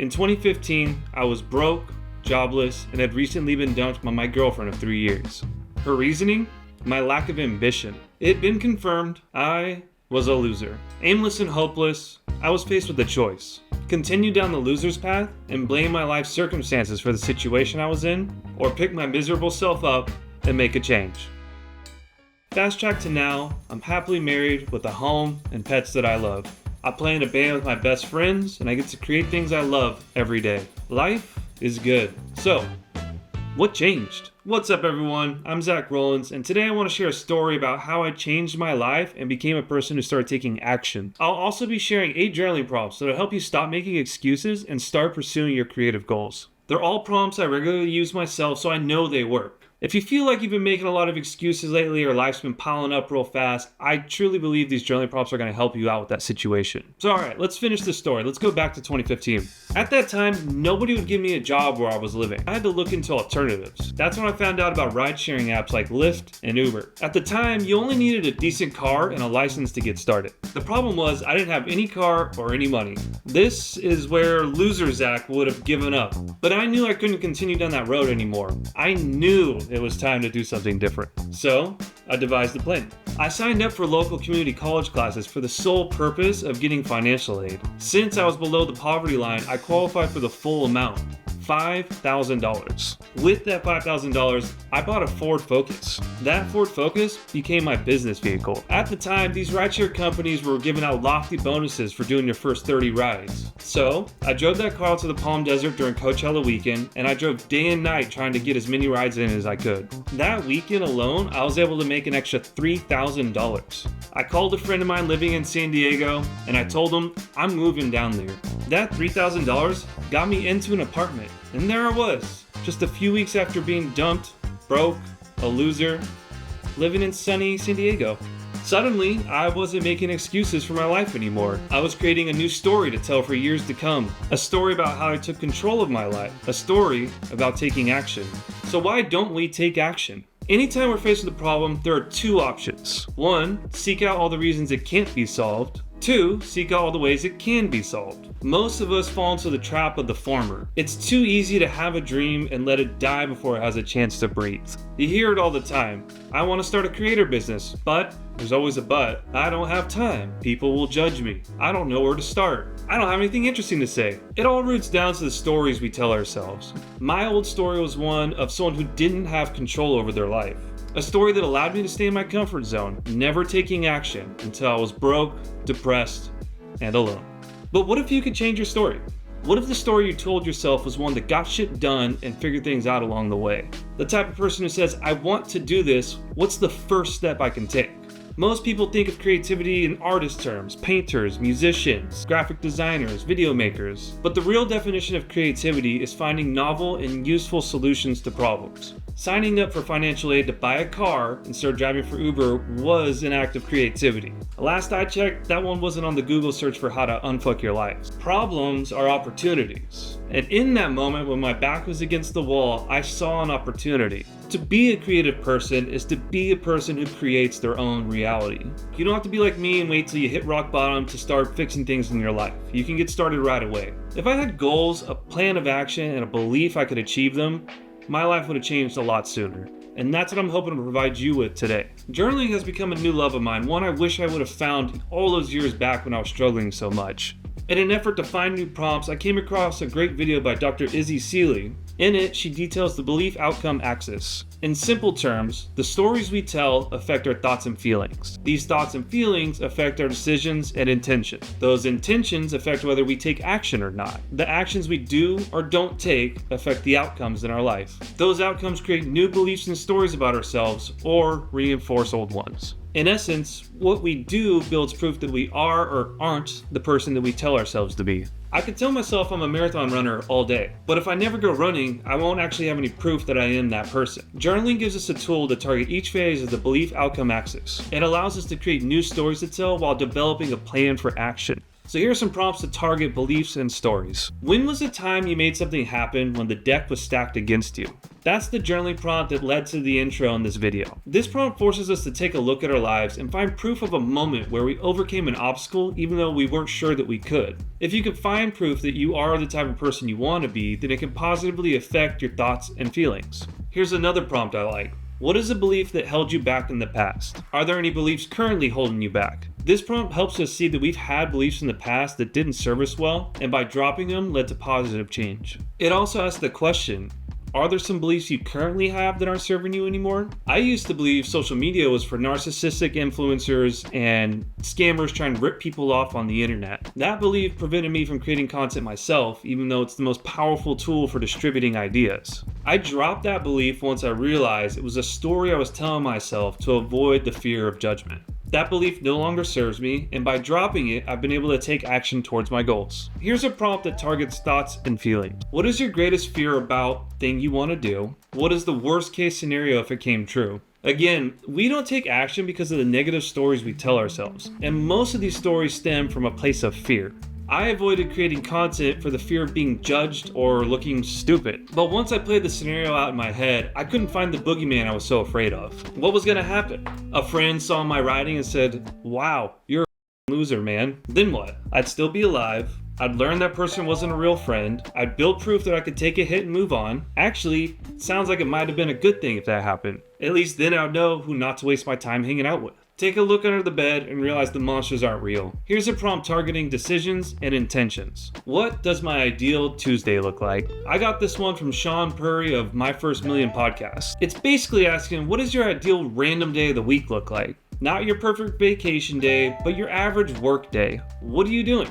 In 2015, I was broke, jobless, and had recently been dumped by my girlfriend of 3 years. Her reasoning? My lack of ambition. It had been confirmed I was a loser. Aimless and hopeless, I was faced with a choice. Continue down the loser's path and blame my life circumstances for the situation I was in, or pick my miserable self up and make a change. Fast track to now, I'm happily married with a home and pets that I love. I play in a band with my best friends, and I get to create things I love every day. Life is good. So, what changed? What's up, everyone? I'm Zach Rollins, and today I want to share a story about how I changed my life and became a person who started taking action. I'll also be sharing 8 journaling prompts that'll help you stop making excuses and start pursuing your creative goals. They're all prompts I regularly use myself, so I know they work. If you feel like you've been making a lot of excuses lately or life's been piling up real fast, I truly believe these journaling prompts are going to help you out with that situation. So alright, let's finish the story. Let's go back to 2015. At that time, nobody would give me a job where I was living. I had to look into alternatives. That's when I found out about ride-sharing apps like Lyft and Uber. At the time, you only needed a decent car and a license to get started. The problem was I didn't have any car or any money. This is where loser Zach would have given up. But I knew I couldn't continue down that road anymore. I knew it was time to do something different. So, I devised a plan. I signed up for local community college classes for the sole purpose of getting financial aid. Since I was below the poverty line, I qualified for the full amount, $5,000. With that $5,000, I bought a Ford Focus. That Ford Focus became my business vehicle. At the time, these rideshare companies were giving out lofty bonuses for doing your first 30 rides. So, I drove that car out to the Palm Desert during Coachella weekend, and I drove day and night trying to get as many rides in as I could. That weekend alone, I was able to make an extra $3,000. I called a friend of mine living in San Diego, and I told him I'm moving down there. That $3,000 got me into an apartment, and there I was, just a few weeks after being dumped, broke, a loser, living in sunny San Diego. Suddenly, I wasn't making excuses for my life anymore. I was creating a new story to tell for years to come. A story about how I took control of my life. A story about taking action. So why don't we take action? Anytime we're faced with a problem, there are 2 options. 1, seek out all the reasons it can't be solved. 2, seek out all the ways it can be solved. Most of us fall into the trap of the former. It's too easy to have a dream and let it die before it has a chance to breathe. You hear it all the time. I want to start a creator business, but there's always a but. I don't have time. People will judge me. I don't know where to start. I don't have anything interesting to say. It all roots down to the stories we tell ourselves. My old story was one of someone who didn't have control over their life. A story that allowed me to stay in my comfort zone, never taking action until I was broke, depressed, and alone. But what if you could change your story? What if the story you told yourself was one that got shit done and figured things out along the way? The type of person who says, I want to do this, what's the first step I can take? Most people think of creativity in artist terms, painters, musicians, graphic designers, video makers. But the real definition of creativity is finding novel and useful solutions to problems. Signing up for financial aid to buy a car instead of driving for Uber was an act of creativity. Last I checked, that one wasn't on the Google search for how to unfuck your life. Problems are opportunities. And in that moment when my back was against the wall, I saw an opportunity. To be a creative person is to be a person who creates their own reality. You don't have to be like me and wait till you hit rock bottom to start fixing things in your life. You can get started right away. If I had goals, a plan of action, and a belief I could achieve them, my life would have changed a lot sooner. And that's what I'm hoping to provide you with today. Journaling has become a new love of mine, one I wish I would have found all those years back when I was struggling so much. In an effort to find new prompts, I came across a great video by Dr. Izzy Seeley. In it, she details the belief-outcome axis. In simple terms, the stories we tell affect our thoughts and feelings. These thoughts and feelings affect our decisions and intentions. Those intentions affect whether we take action or not. The actions we do or don't take affect the outcomes in our life. Those outcomes create new beliefs and stories about ourselves or reinforce old ones. In essence, what we do builds proof that we are or aren't the person that we tell ourselves to be. I could tell myself I'm a marathon runner all day, but if I never go running, I won't actually have any proof that I am that person. Journaling gives us a tool to target each phase of the belief-outcome axis. It allows us to create new stories to tell while developing a plan for action. So here are some prompts to target beliefs and stories. When was the time you made something happen when the deck was stacked against you? That's the journaling prompt that led to the intro in this video. This prompt forces us to take a look at our lives and find proof of a moment where we overcame an obstacle even though we weren't sure that we could. If you can find proof that you are the type of person you want to be, then it can positively affect your thoughts and feelings. Here's another prompt I like. What is a belief that held you back in the past? Are there any beliefs currently holding you back? This prompt helps us see that we've had beliefs in the past that didn't serve us well, and by dropping them led to positive change. It also asks the question, are there some beliefs you currently have that aren't serving you anymore? I used to believe social media was for narcissistic influencers and scammers trying to rip people off on the internet. That belief prevented me from creating content myself, even though it's the most powerful tool for distributing ideas. I dropped that belief once I realized it was a story I was telling myself to avoid the fear of judgment. That belief no longer serves me, and by dropping it, I've been able to take action towards my goals. Here's a prompt that targets thoughts and feelings. What is your greatest fear about thing you want to do? What is the worst case scenario if it came true? Again, we don't take action because of the negative stories we tell ourselves, and most of these stories stem from a place of fear. I avoided creating content for the fear of being judged or looking stupid. But once I played the scenario out in my head, I couldn't find the boogeyman I was so afraid of. What was gonna happen? A friend saw my writing and said, "Wow, you're a loser, man." Then what? I'd still be alive. I'd learned that person wasn't a real friend. I'd built proof that I could take a hit and move on. Actually, it sounds like it might have been a good thing if that happened. At least then I'd know who not to waste my time hanging out with. Take a look under the bed and realize the monsters aren't real. Here's a prompt targeting decisions and intentions. What does my ideal Tuesday look like? I got this one from Sean Purry of My First Million Podcast. It's basically asking, what does your ideal random day of the week look like? Not your perfect vacation day, but your average work day. What are you doing?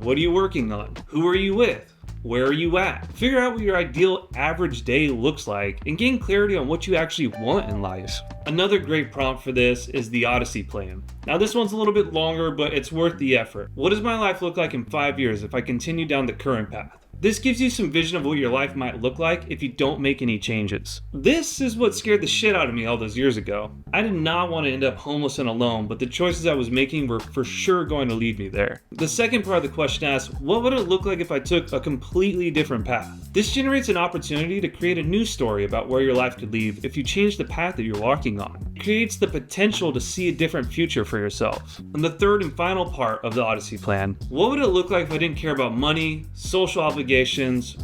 What are you working on? Who are you with? Where are you at? Figure out what your ideal average day looks like and gain clarity on what you actually want in life. Another great prompt for this is the Odyssey plan. Now this one's a little bit longer, but it's worth the effort. What does my life look like in 5 years if I continue down the current path? This gives you some vision of what your life might look like if you don't make any changes. This is what scared the shit out of me all those years ago. I did not want to end up homeless and alone, but the choices I was making were for sure going to lead me there. The second part of the question asks, what would it look like if I took a completely different path? This generates an opportunity to create a new story about where your life could lead if you change the path that you're walking on. It creates the potential to see a different future for yourself. And the third and final part of the Odyssey plan, what would it look like if I didn't care about money, social obligations,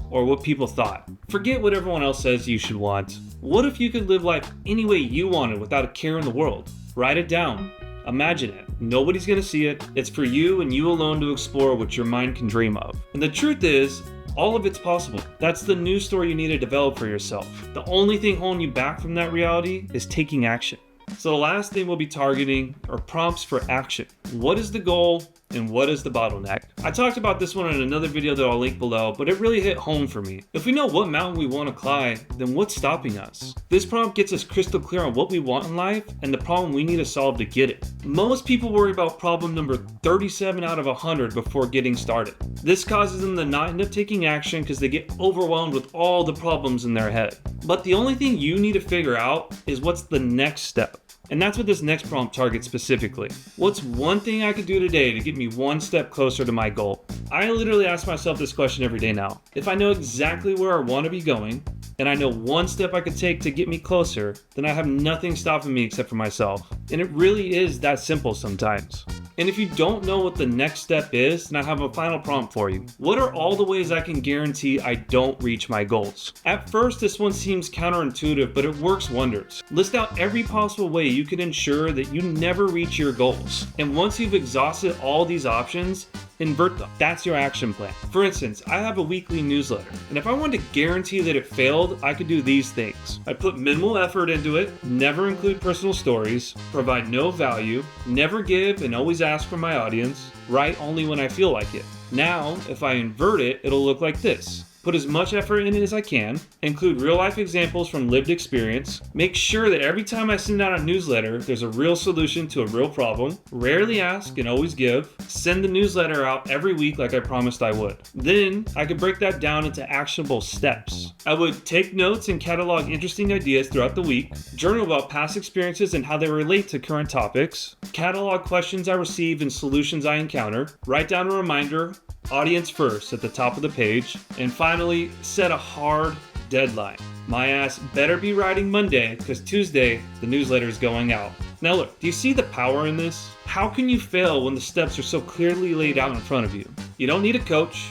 or what people thought? Forget what everyone else says you should want. What if you could live life any way you wanted without a care in the world? Write it down. Imagine it. Nobody's gonna see it. It's for you and you alone to explore what your mind can dream of. And the truth is, all of it's possible. That's the new story you need to develop for yourself. The only thing holding you back from that reality is taking action. So the last thing we'll be targeting are prompts for action. What is the goal and what is the bottleneck? I talked about this one in another video that I'll link below, but it really hit home for me. If we know what mountain we want to climb, then what's stopping us? This prompt gets us crystal clear on what we want in life and the problem we need to solve to get it. Most people worry about problem number 37 out of 100 before getting started. This causes them to not end up taking action because they get overwhelmed with all the problems in their head. But the only thing you need to figure out is what's the next step. And that's what this next prompt targets specifically. What's one thing I could do today to get me one step closer to my goal? I literally ask myself this question every day now. If I know exactly where I want to be going, and I know one step I could take to get me closer, then I have nothing stopping me except for myself. And it really is that simple sometimes. And if you don't know what the next step is, then I have a final prompt for you. What are all the ways I can guarantee I don't reach my goals? At first, this one seems counterintuitive, but it works wonders. List out every possible way you can ensure that you never reach your goals. And once you've exhausted all these options, invert them. That's your action plan. For instance, I have a weekly newsletter, and if I wanted to guarantee that it failed, I could do these things. I'd put minimal effort into it, never include personal stories, provide no value, never give and always ask for my audience, write only when I feel like it. Now, if I invert it, it'll look like this. Put as much effort in it as I can, include real life examples from lived experience, make sure that every time I send out a newsletter, there's a real solution to a real problem, rarely ask and always give, send the newsletter out every week like I promised I would. Then I could break that down into actionable steps. I would take notes and catalog interesting ideas throughout the week, journal about past experiences and how they relate to current topics, catalog questions I received and solutions I encountered, write down a reminder, audience first at the top of the page, and finally, set a hard deadline. My ass better be writing Monday because Tuesday, the newsletter is going out. Now look, do you see the power in this? How can you fail when the steps are so clearly laid out in front of you? You don't need a coach.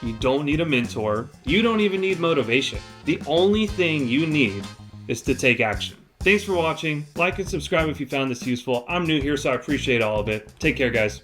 You don't need a mentor. You don't even need motivation. The only thing you need is to take action. Thanks for watching. Like and subscribe if you found this useful. I'm new here, so I appreciate all of it. Take care, guys.